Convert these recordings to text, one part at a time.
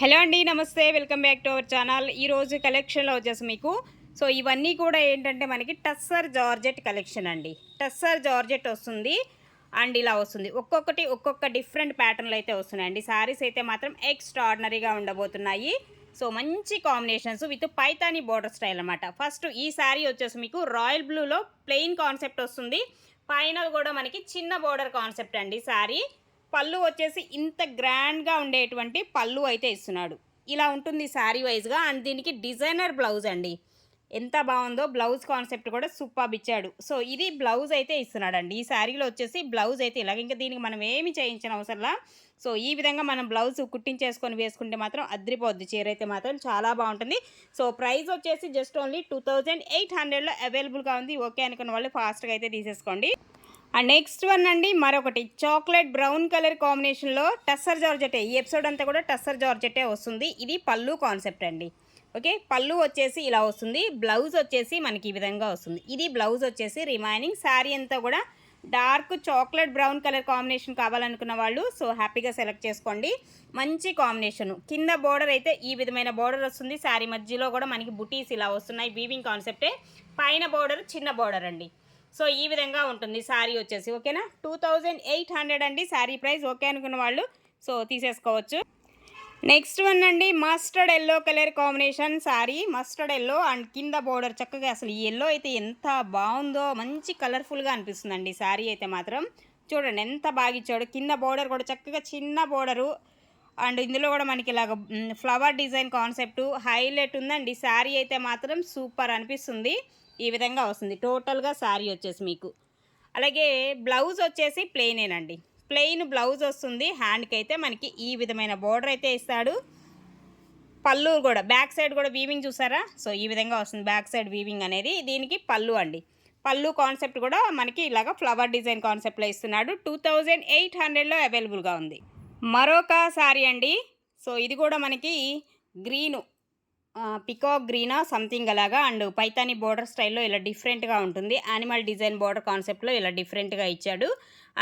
Hello అండి, నమస్తే. Welcome back to our channel. ఈరోజు కలెక్షన్లో వచ్చేసి మీకు ఇవన్నీ కూడా ఏంటంటే మనకి టస్సర్ జార్జెట్ కలెక్షన్ అండి. టస్సర్ జార్జెట్ వస్తుంది అండ్ ఇలా వస్తుంది. ఒక్కొక్కటి ఒక్కొక్క డిఫరెంట్ ప్యాటర్న్లు అయితే వస్తున్నాయండి. శారీస్ అయితే మాత్రం ఎక్స్ట్రాడినరీగా ఉండబోతున్నాయి. మంచి combinations with Paithani border style అనమాట. ఫస్ట్ ఈ శారీ వచ్చేసి మీకు రాయల్ బ్లూలో ప్లెయిన్ కాన్సెప్ట్ వస్తుంది. పైన కూడా మనకి చిన్న బోర్డర్ కాన్సెప్ట్ అండి. శారీ పళ్ళు వచ్చేసి ఇంత గ్రాండ్గా ఉండేటువంటి పళ్ళు అయితే ఇస్తున్నాడు. ఇలా ఉంటుంది శారీ వైజ్గా. అండ్ దీనికి డిజైనర్ బ్లౌజ్ అండి. ఎంత బాగుందో, బ్లౌజ్ కాన్సెప్ట్ కూడా సూపర్ ఇచ్చాడు. ఇది బ్లౌజ్ అయితే ఇస్తున్నాడండి. ఈ శారీలో వచ్చేసి బ్లౌజ్ అయితే ఇలాగ, ఇంకా దీనికి మనం ఏమి చేయించిన అవసరంలా. ఈ విధంగా మనం బ్లౌజ్ కుట్టించేసుకొని వేసుకుంటే మాత్రం అద్రిపోద్ది. చీర అయితే మాత్రం చాలా బాగుంటుంది. ప్రైస్ వచ్చేసి జస్ట్ ఓన్లీ 2800లో అవైలబుల్గా ఉంది. ఓకే అనుకున్న వాళ్ళు ఫాస్ట్గా అయితే తీసేసుకోండి. అండ్ నెక్స్ట్ వన్ అండి, మరొకటి చాక్లెట్ బ్రౌన్ కలర్ కాంబినేషన్లో టస్సర్ జార్జెటే. ఈ ఎపిసోడ్ అంతా కూడా టస్సర్ జార్జెటే వస్తుంది. ఇది పళ్ళు కాన్సెప్ట్ అండి. ఓకే, పళ్ళు వచ్చేసి ఇలా వస్తుంది. బ్లౌజ్ వచ్చేసి మనకి ఈ విధంగా వస్తుంది. ఇది బ్లౌజ్ వచ్చేసి రిమైనింగ్ శారీ అంతా కూడా dark chocolate brown colour combination కావాలనుకున్న వాళ్ళు హ్యాపీగా సెలెక్ట్ చేసుకోండి. మంచి కాంబినేషను. కింద బోర్డర్ అయితే ఈ విధమైన బోర్డర్ వస్తుంది. శారీ మధ్యలో కూడా మనకి బుటీస్ ఇలా వస్తున్నాయి. వీవింగ్ కాన్సెప్టే. పైన బోర్డర్ చిన్న బోర్డర్ అండి. ఈ విధంగా ఉంటుంది శారీ వచ్చేసి. ఓకేనా, 2800 అండి శారీ ప్రైస్. ఓకే అనుకున్న వాళ్ళు తీసేసుకోవచ్చు. నెక్స్ట్ వన్ అండి, mustard yellow colour combination sari. Mustard yellow and కింద బోర్డర్ చక్కగా, అసలు ఈ ఎల్లో అయితే ఎంత బాగుందో, మంచి కలర్ఫుల్గా అనిపిస్తుందండి శారీ అయితే మాత్రం. చూడండి ఎంత బాగా ఇచ్చాడు. కింద బోర్డర్ కూడా చక్కగా చిన్న బోర్డరు. అండ్ ఇందులో కూడా మనకి ఇలాగ ఫ్లవర్ డిజైన్ కాన్సెప్ట్ హైలైట్ ఉందండి. శారీ అయితే మాత్రం సూపర్ అనిపిస్తుంది. ఈ విధంగా వస్తుంది టోటల్గా శారీ వచ్చేసి మీకు. అలాగే బ్లౌజ్ వచ్చేసి ప్లెయినేనండి. ప్లెయిన్ బ్లౌజ్ వస్తుంది. హ్యాండ్కి అయితే మనకి ఈ విధమైన బోర్డర్ అయితే ఇస్తాడు. పళ్ళు కూడా బ్యాక్ సైడ్ కూడా వీవింగ్ చూసారా. ఈ విధంగా వస్తుంది బ్యాక్ సైడ్ వీవింగ్ అనేది. దీనికి పళ్ళు అండి. పళ్ళు కాన్సెప్ట్ కూడా మనకి ఇలాగ ఫ్లవర్ డిజైన్ కాన్సెప్ట్లో ఇస్తున్నాడు. 2800లో అవైలబుల్గా ఉంది. మరొక శారీ అండి. ఇది కూడా మనకి గ్రీను, పికాక్ గ్రీనా సంథింగ్ అలాగా. అండ్ పైతానీ బోర్డర్ స్టైల్లో ఇలా డిఫరెంట్గా ఉంటుంది. యానిమల్ డిజైన్ బోర్డర్ కాన్సెప్ట్లో ఇలా డిఫరెంట్గా ఇచ్చాడు.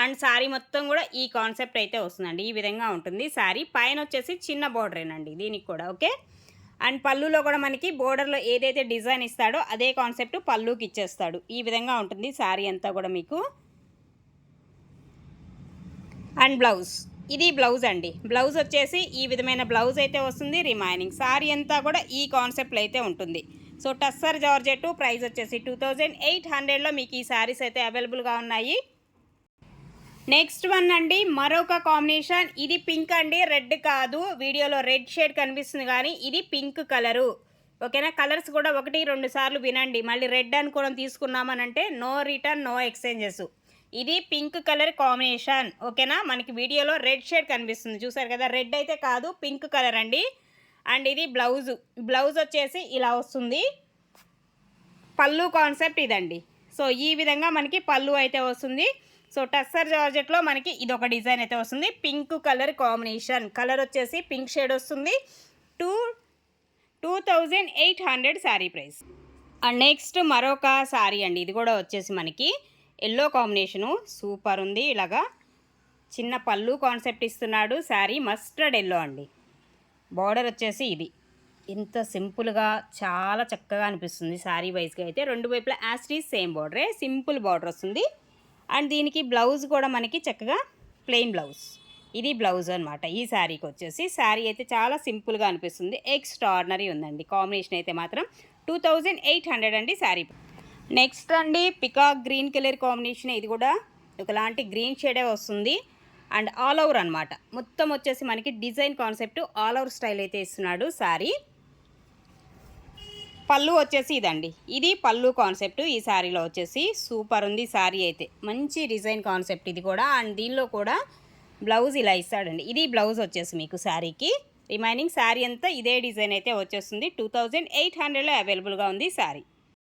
అండ్ శారీ మొత్తం కూడా ఈ కాన్సెప్ట్ అయితే వస్తుందండి. ఈ విధంగా ఉంటుంది శారీ. పైన వచ్చేసి చిన్న బోర్డరేనండి దీనికి కూడా. ఓకే, అండ్ పళ్ళులో కూడా మనకి బోర్డర్లో ఏదైతే డిజైన్ ఇస్తాడో అదే కాన్సెప్ట్ పళ్ళుకి ఇచ్చేస్తాడు. ఈ విధంగా ఉంటుంది శారీ అంతా కూడా మీకు. అండ్ బ్లౌజ్, ఇది బ్లౌజ్ అండి. బ్లౌజ్ వచ్చేసి ఈ విధమైన బ్లౌజ్ అయితే వస్తుంది. రిమైనింగ్ శారీ అంతా కూడా ఈ కాన్సెప్ట్లో అయితే ఉంటుంది. టస్సర్ జార్జెట్ ప్రైస్ వచ్చేసి 2800లో మీకు ఈ శారీస్ అయితే అవైలబుల్గా ఉన్నాయి. నెక్స్ట్ వన్ అండి, మరొక కాంబినేషన్. ఇది పింక్ అండి, రెడ్ కాదు. వీడియోలో రెడ్ షేడ్ కనిపిస్తుంది కానీ ఇది పింక్ కలరు. ఓకేనా, కలర్స్ కూడా 1-2 సార్లు వినండి. మళ్ళీ రెడ్ అనుకోవడం తీసుకున్నామనంటే నో రిటర్న్, నో ఎక్స్చేంజెస్. ఇది పింక్ కలర్ కాంబినేషన్. ఓకేనా, మనకి వీడియోలో రెడ్ షేడ్ కనిపిస్తుంది చూసారు కదా. రెడ్ అయితే కాదు, పింక్ కలర్ అండి. అండ్ ఇది బ్లౌజ్ వచ్చేసి ఇలా వస్తుంది. పళ్ళు కాన్సెప్ట్ ఇదండి. ఈ విధంగా మనకి పళ్ళు అయితే వస్తుంది. టస్సర్ జార్జెట్లో మనకి ఇదొక డిజైన్ అయితే వస్తుంది. Pink colour combination. కలర్ వచ్చేసి పింక్ షేడ్ వస్తుంది. 2800 శారీ ప్రైస్. అండ్ నెక్స్ట్ మరొక శారీ అండి. ఇది కూడా వచ్చేసి మనకి ఎల్లో కాంబినేషను సూపర్ ఉంది. ఇలాగా చిన్న పళ్ళు కాన్సెప్ట్ ఇస్తున్నాడు. శారీ మస్టర్డ్ ఎల్లో అండి. బార్డర్ వచ్చేసి ఇది ఇంత సింపుల్గా చాలా చక్కగా అనిపిస్తుంది శారీ వైజ్గా అయితే. రెండు వైపులా యాస్టీస్ సేమ్ బార్డరే, సింపుల్ బార్డర్ వస్తుంది. అండ్ దీనికి బ్లౌజ్ కూడా మనకి చక్కగా ప్లెయిన్ బ్లౌజ్. ఇది బ్లౌజ్ అనమాట ఈ శారీకి వచ్చేసి. శారీ అయితే చాలా సింపుల్గా అనిపిస్తుంది. ఎక్స్ట్రాడినరీ ఉందండి. కాంబినేషన్ అయితే మాత్రం 2800 అండి శారీ. నెక్స్ట్ అండి, పికాక్ గ్రీన్ కలర్ కాంబినేషన్. ఇది కూడా ఒకలాంటి గ్రీన్ షేడే వస్తుంది. అండ్ ఆల్ ఓవర్ అనమాట. మొత్తం వచ్చేసి మనకి design concept all over style అయితే ఇస్తున్నాడు శారీ. పళ్ళు వచ్చేసి ఇదండి. ఇది పళ్ళు కాన్సెప్ట్ ఈ శారీలో వచ్చేసి. సూపర్ ఉంది శారీ అయితే. మంచి డిజైన్ కాన్సెప్ట్ ఇది కూడా. అండ్ దీనిలో కూడా బ్లౌజ్ ఇలా ఇస్తాడండి. ఇది బ్లౌజ్ వచ్చేసి మీకు శారీకి. రిమైనింగ్ శారీ అంతా ఇదే డిజైన్ అయితే వచ్చేస్తుంది. 2800లో అవైలబుల్గా ఉంది శారీ.